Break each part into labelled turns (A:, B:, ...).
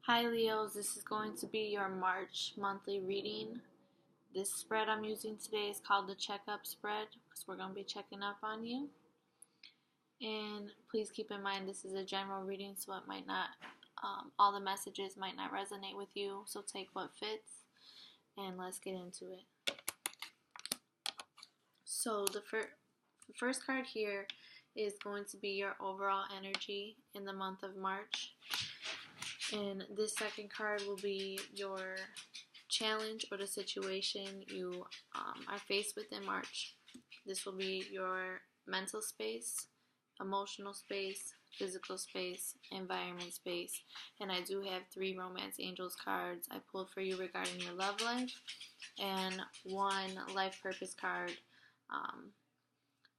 A: Hi Leos, this is going to be your March monthly reading. This spread I'm using today is called the checkup spread because we're going to be checking up on you. And please keep in mind this is a general reading, so it might not, all the messages might not resonate with you. So take what fits and let's get into it. So the first card here is going to be your overall energy in the month of March. And this second card will be your challenge or the situation you are faced with in March. This will be your mental space, emotional space, physical space, environment space. And I do have 3 Romance Angels cards I pulled for you regarding your love life, and 1 life purpose card,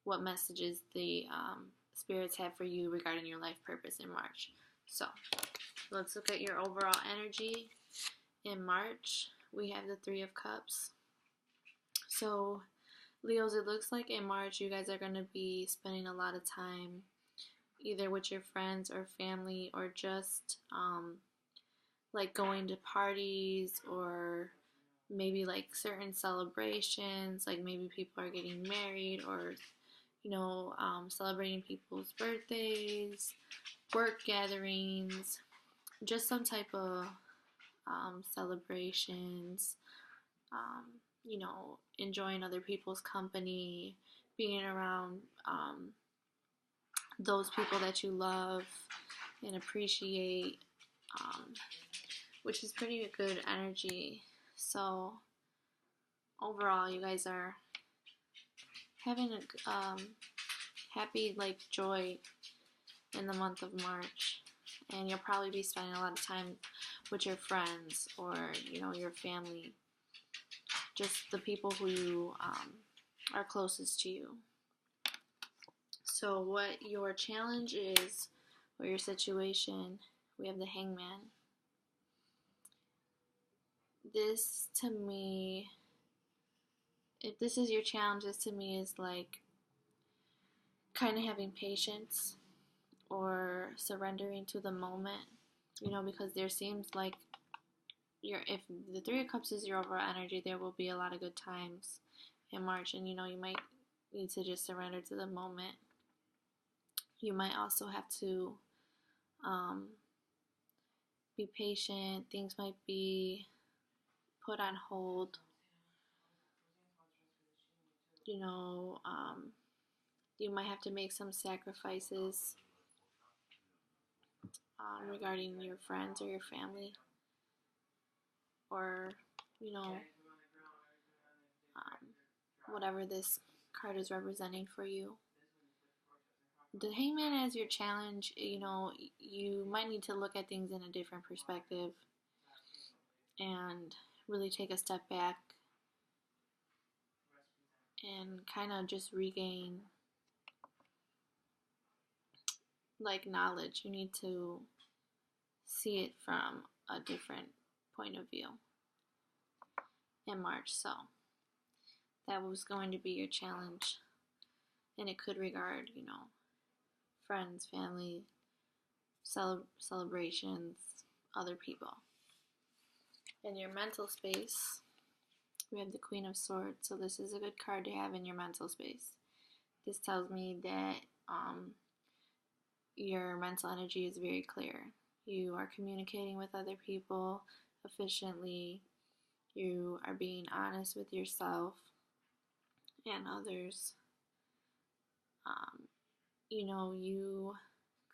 A: what messages the spirits have for you regarding your life purpose in March. So let's look at your overall energy in March. We have the 3 of Cups. So Leos, it looks like in March you guys are going to be spending a lot of time either with your friends or family, or just like going to parties, or maybe like certain celebrations, like maybe people are getting married, or celebrating people's birthdays, work gatherings, just some type of celebrations, enjoying other people's company, being around those people that you love and appreciate, which is pretty good energy. So overall, you guys are having a happy joy in the month of March, and you'll probably be spending a lot of time with your friends or your family, just the people who you are closest to you. So what your challenge is, or your situation, we have the Hangman. This to me, if this is your challenge, this to me is like kind of having patience or surrendering to the moment, because there seems like if the 3 of Cups is your overall energy, there will be a lot of good times in March, and you might need to just surrender to the moment. You might also have to be patient. Things might be put on hold. You might have to make some sacrifices regarding your friends or your family, or whatever this card is representing for you. The Hangman as your challenge, you might need to look at things in a different perspective and really take a step back and kind of just regain knowledge. You need to see it from a different point of view in March. So that was going to be your challenge, and it could regard friends, family, celebrations, other people. In your mental space, we have the Queen of Swords. So this is a good card to have in your mental space. This tells me that your mental energy is very clear. You are communicating with other people efficiently. You are being honest with yourself and others. You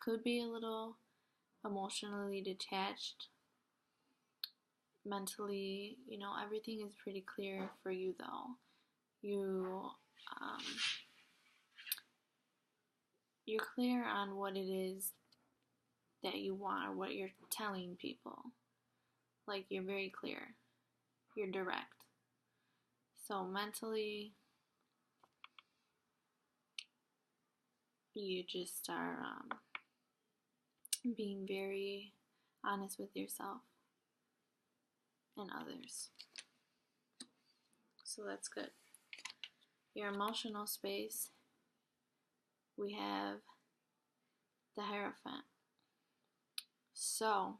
A: could be a little emotionally detached. Mentally, everything is pretty clear for you, though. You're clear on what it is that you want, or what you're telling people. You're very clear. You're direct. So mentally, you just are being very honest with yourself and others. So that's good. Your emotional space, we have the Hierophant. So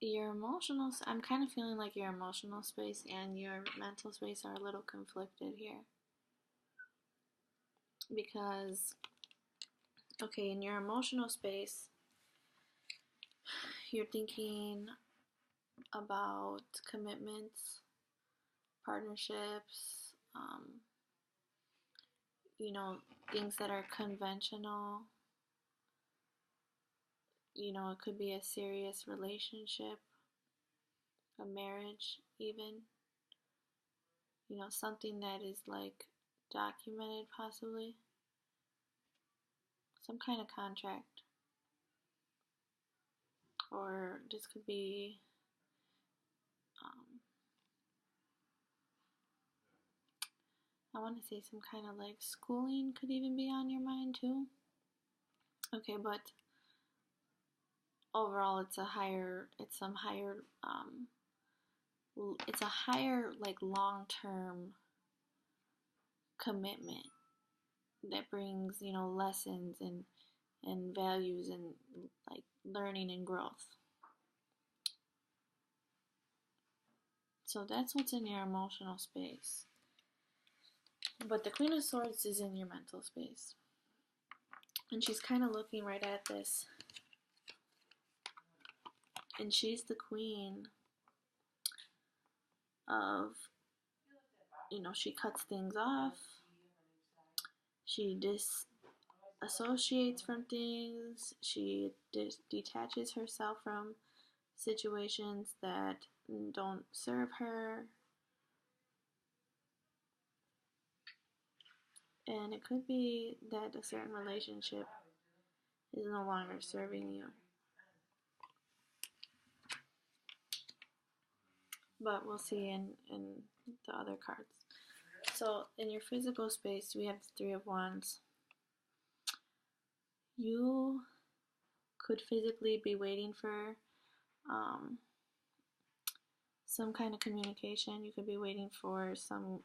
A: your emotional, I'm kind of feeling like your emotional space and your mental space are a little conflicted here. Because, okay, in your emotional space, you're thinking about commitments, partnerships, you know, things that are conventional. You know, it could be a serious relationship, a marriage, even. You know, something that is like documented, possibly. Some kind of contract. Or this could be um, I want to say some kind of like schooling could even be on your mind too. Okay, but overall it's it's a higher like long-term commitment that brings, you know, lessons and values and like learning and growth. So that's what's in your emotional space. But the Queen of Swords is in your mental space. And she's kind of looking right at this. And she's the queen of, you know, she cuts things off. She disassociates from things. She detaches herself from situations that don't serve her. And it could be that a certain relationship is no longer serving you. But we'll see in the other cards. So in your physical space, we have the Three of Wands. You could physically be waiting for some kind of communication. You could be waiting for something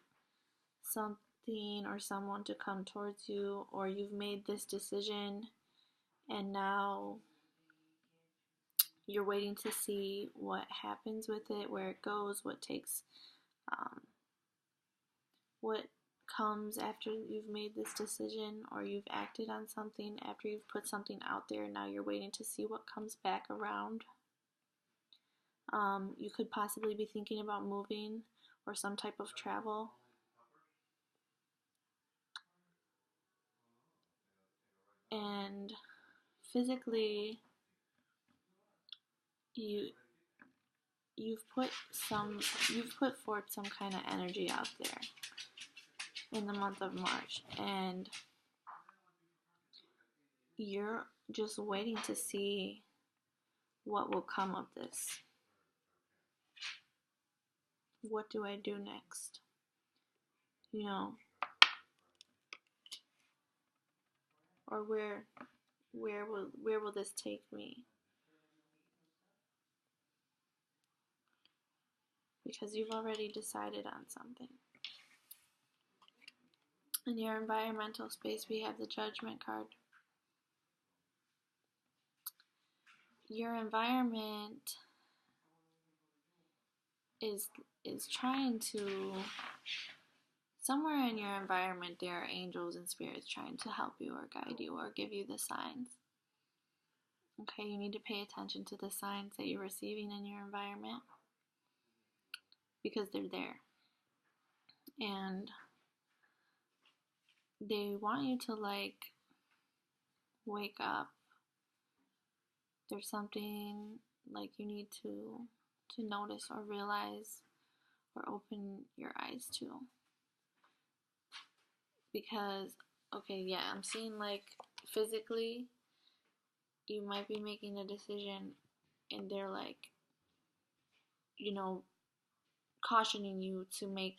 A: or someone to come towards you, or you've made this decision and now you're waiting to see what happens with it, where it goes, what comes after you've made this decision, or you've acted on something after you've put something out there. Now you're waiting to see what comes back around. You could possibly be thinking about moving or some type of travel. And physically, you've put forth some kind of energy out there in the month of March, and you're just waiting to see what will come of this. What do I do next? You know, or where will this take me? Because you've already decided on something. In your environmental space, we have the Judgment card. Your environment is trying to, somewhere in your environment there are angels and spirits trying to help you or guide you or give you the signs. Okay, you need to pay attention to the signs that you're receiving in your environment, because they're there. And they want you to like wake up. There's something like you need to notice or realize or open your eyes to. Because, okay, yeah, I'm seeing like physically you might be making a decision and they're like, you know, cautioning you to make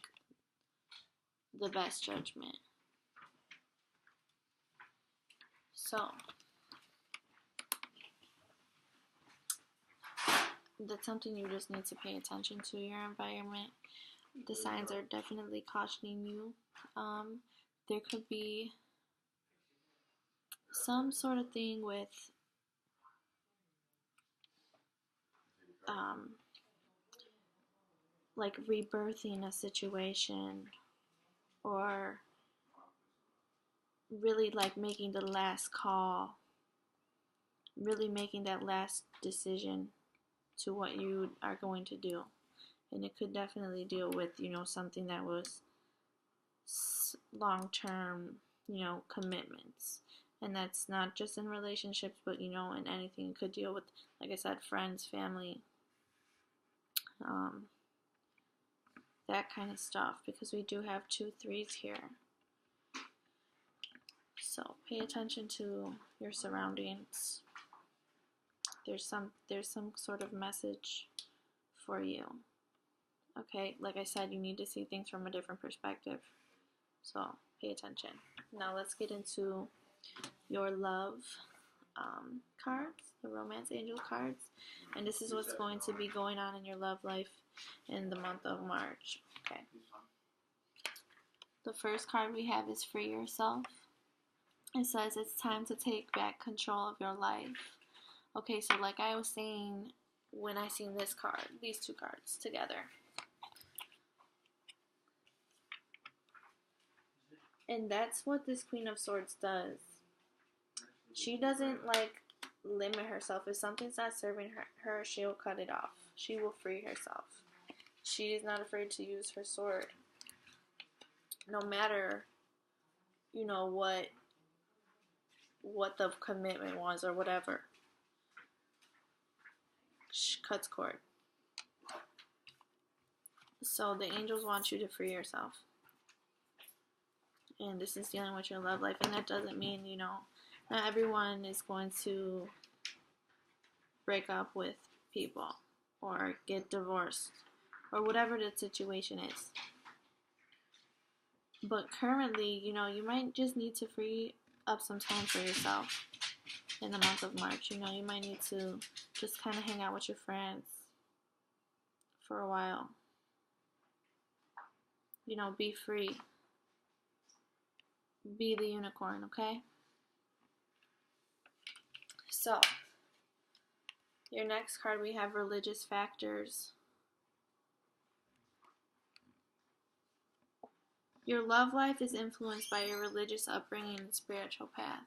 A: the best judgment. So that's something you just need to pay attention to, your environment. The signs are definitely cautioning you. There could be some sort of thing with like rebirthing a situation, or really like making the last call, really making that last decision to what you are going to do. And it could definitely deal with, something that was long-term, commitments. And that's not just in relationships, but, in anything. It could deal with, like I said, friends, family, that kind of stuff, because we do have 2 3s here. So pay attention to your surroundings. There's some sort of message for you. Okay, like I said, you need to see things from a different perspective. So pay attention. Now let's get into your love cards, the romance angel cards. And this is what's going to be going on in your love life in the month of March. Okay. The first card we have is Free Yourself. It says it's time to take back control of your life. Okay, so like I was saying when I seen this card, these 2 cards together. And that's what this Queen of Swords does. She doesn't like limit herself. If something's not serving her, she'll cut it off. She will free herself. She is not afraid to use her sword. No matter, what the commitment was or whatever. She cuts cord. So the angels want you to free yourself. And this is dealing with your love life. And that doesn't mean, not everyone is going to break up with people or get divorced or whatever the situation is. But currently, you might just need to free up some time for yourself in the month of March. You might need to just kind of hang out with your friends for a while. Be free. Be the unicorn, okay? So, your next card, we have religious factors. Your love life is influenced by your religious upbringing and spiritual path.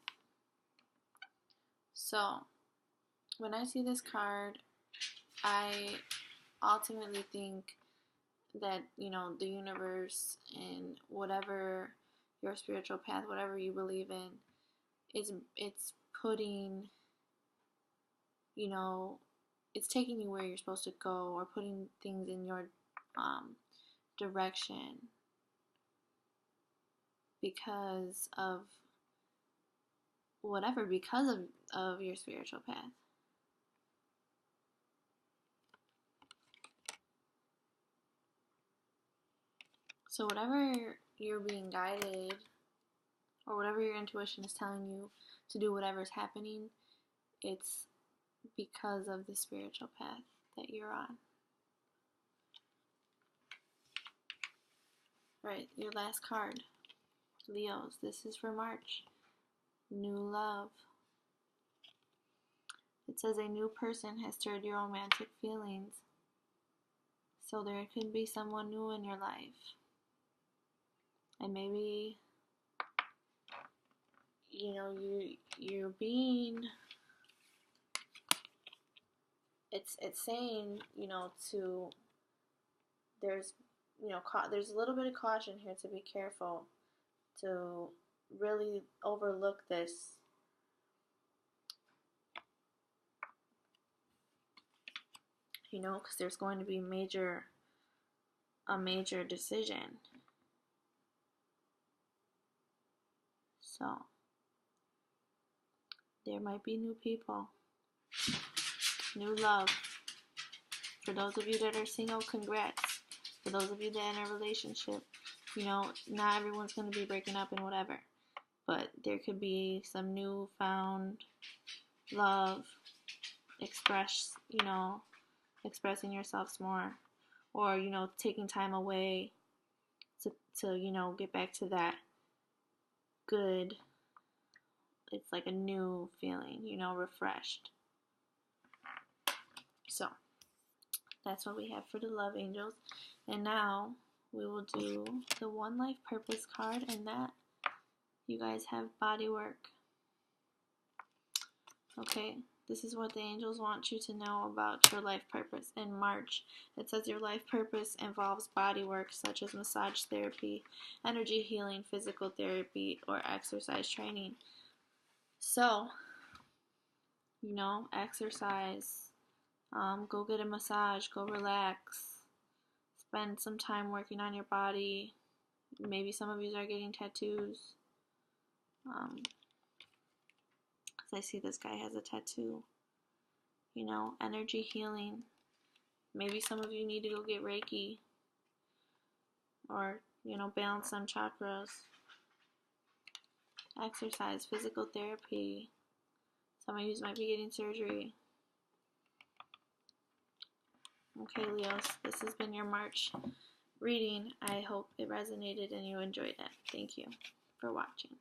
A: So, when I see this card, I ultimately think that, the universe and whatever your spiritual path, whatever you believe in, it's putting, it's taking you where you're supposed to go, or putting things in your direction because of whatever, because of your spiritual path. So whatever you're being guided, or whatever your intuition is telling you to do, whatever's happening, it's because of the spiritual path that you're on. Right, your last card, Leos. This is for March. New love. It says a new person has stirred your romantic feelings. So there could be someone new in your life. And maybe, you're being, it's saying, there's, there's a little bit of caution here to be careful, to really overlook this. Because there's going to be a major decision. So, there might be new people, new love. For those of you that are single, congrats. For those of you that are in a relationship, not everyone's going to be breaking up and whatever. But there could be some newfound love, expressing yourselves more. Or, taking time away to get back to that good, it's like a new feeling, refreshed. So, That's what we have for the love angels. And now we will do the One Life Purpose card, and that you guys have body work. Okay, this is what the angels want you to know about your life purpose. In March, it says your life purpose involves body work such as massage therapy, energy healing, physical therapy, or exercise training. So, you know, exercise, go get a massage, go relax, spend some time working on your body. Maybe some of you are getting tattoos. I see this guy has a tattoo. You know, energy healing. Maybe some of you need to go get Reiki. Or, you know, balance some chakras. Exercise, physical therapy. Some of you might be getting surgery. Okay, Leos, this has been your March reading. I hope it resonated and you enjoyed it. Thank you for watching.